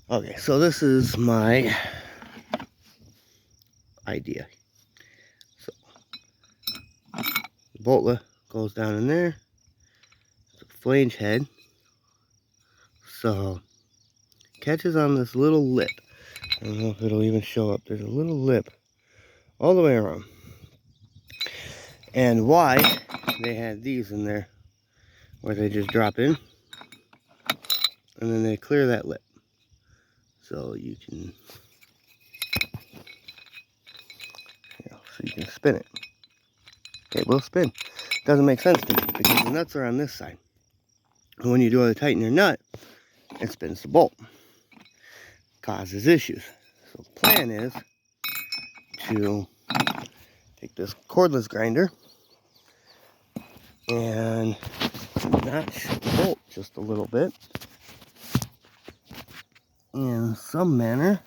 Okay, so this is my idea. So the bolt goes down in there. It's a flange head. So catches on this little lip. I don't know if it'll even show up. There's a little lip all the way around. And why they had these in there, where they just drop in and then they clear that lip. So you can, so you can spin it. It will spin. Doesn't make sense to me because the nuts are on this side. And when you do to tighten your nut, it spins the bolt. Causes issues. So the plan is to take this cordless grinder and notch the bolt just a little bit in some manner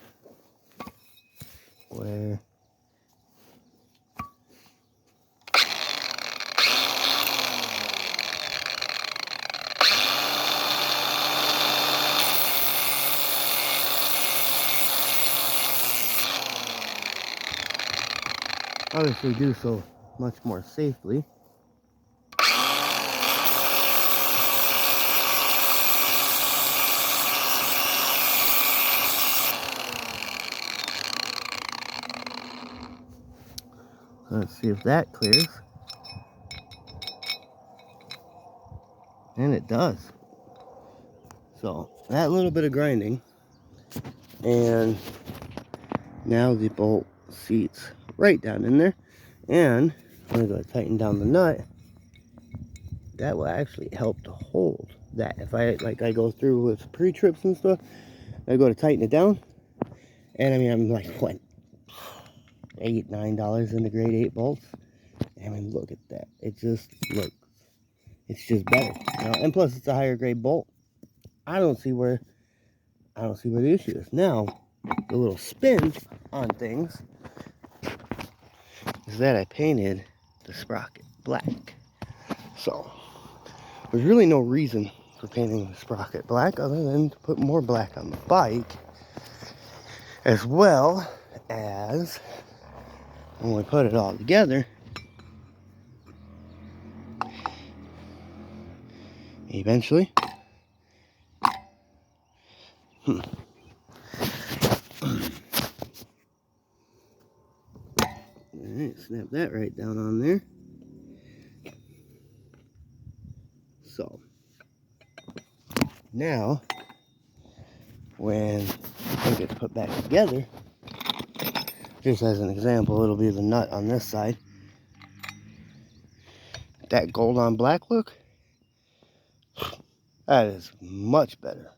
where obviously do so much more safely. Let's see if that clears. And it does. So that little bit of grinding, and now the bolt seats right down in there. And I'm going to tighten down the nut. That will actually help to hold that. If I go through with pre-trips and stuff, I go to tighten it down, and I mean, I'm like, what, $8, $9 in the grade 8 bolts. I mean, look at that. It just looks, it's just better, you know? And plus it's a higher grade bolt. I don't see where the issue is. Now the little spin on things is that I painted the sprocket black. So there's really no reason for painting the sprocket black other than to put more black on the bike, as well as when we put it all together, eventually Alright, snap that right down on there. So now when it gets put back together, just as an example, it'll be the nut on this side. That gold on black look, that is much better.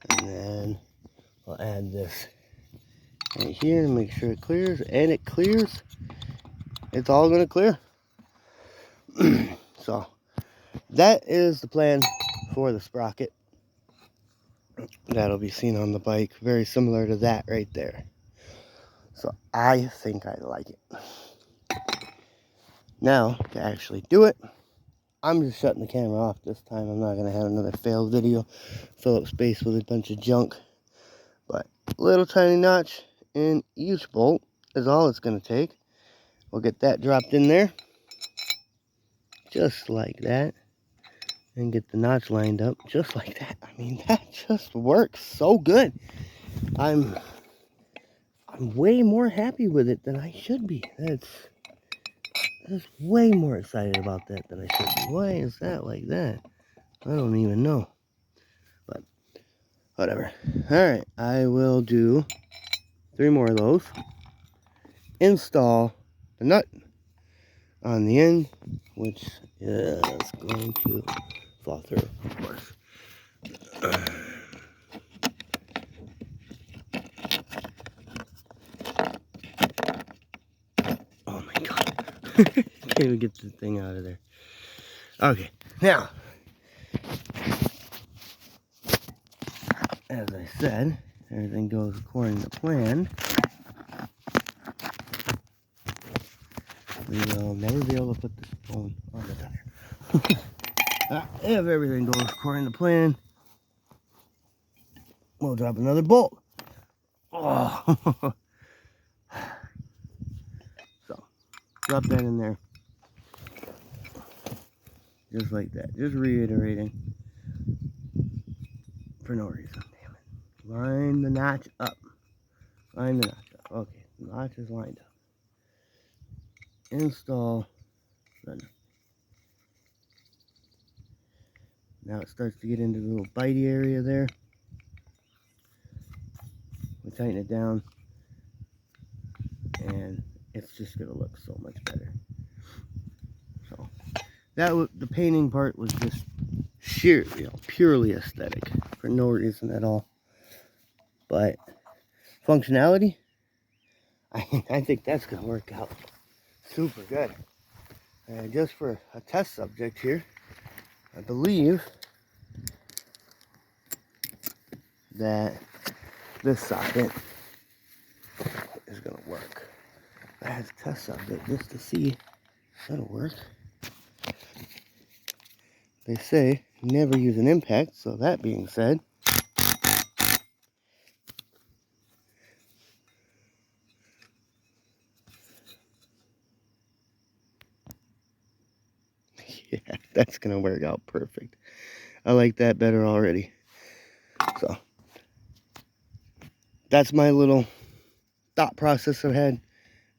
And then we'll add this right here to make sure it clears, and it clears. It's all going to clear. So that is the plan for the sprocket. That'll be seen on the bike, very similar to that right there. So I think I like it. Now to actually do it, I'm just shutting the camera off this time. I'm not going to have another failed video, fill up space with a bunch of junk. But little tiny notch in each bolt is all it's going to take. We'll get that dropped in there, just like that, and get the notch lined up just like that. I mean, that just works so good. I'm way more happy with it than I should be. That's way more excited about that than I should be. Why is that like that? I don't even know. But whatever. Alright, I will do 3 more of those. Install the nut on the end, which is going to fall through, of course. Oh my god. Can't even get the thing out of there. Okay, now, as I said, everything goes according to plan. We will never be able to put this phone on the tire. If everything goes according to plan, we'll drop another bolt. Oh. So, drop that in there. Just like that. Just reiterating. For no reason. Damn it. Line the notch up. Line the notch up. Okay. The notch is lined up. Install. Run. Now it starts to get into the little bitey area there. We tighten it down. And it's just going to look so much better. So, the painting part was just sheer, purely aesthetic. For no reason at all. But functionality, I think that's going to work out super good. And just for a test subject here, I believe that this socket is going to work. I had to test subject just to see if that'll work. They say never use an impact, so that being said, yeah, that's going to work out perfect. I like that better already. So, that's my little thought process I had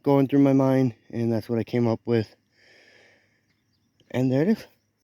going through my mind, and that's what I came up with. And there it is.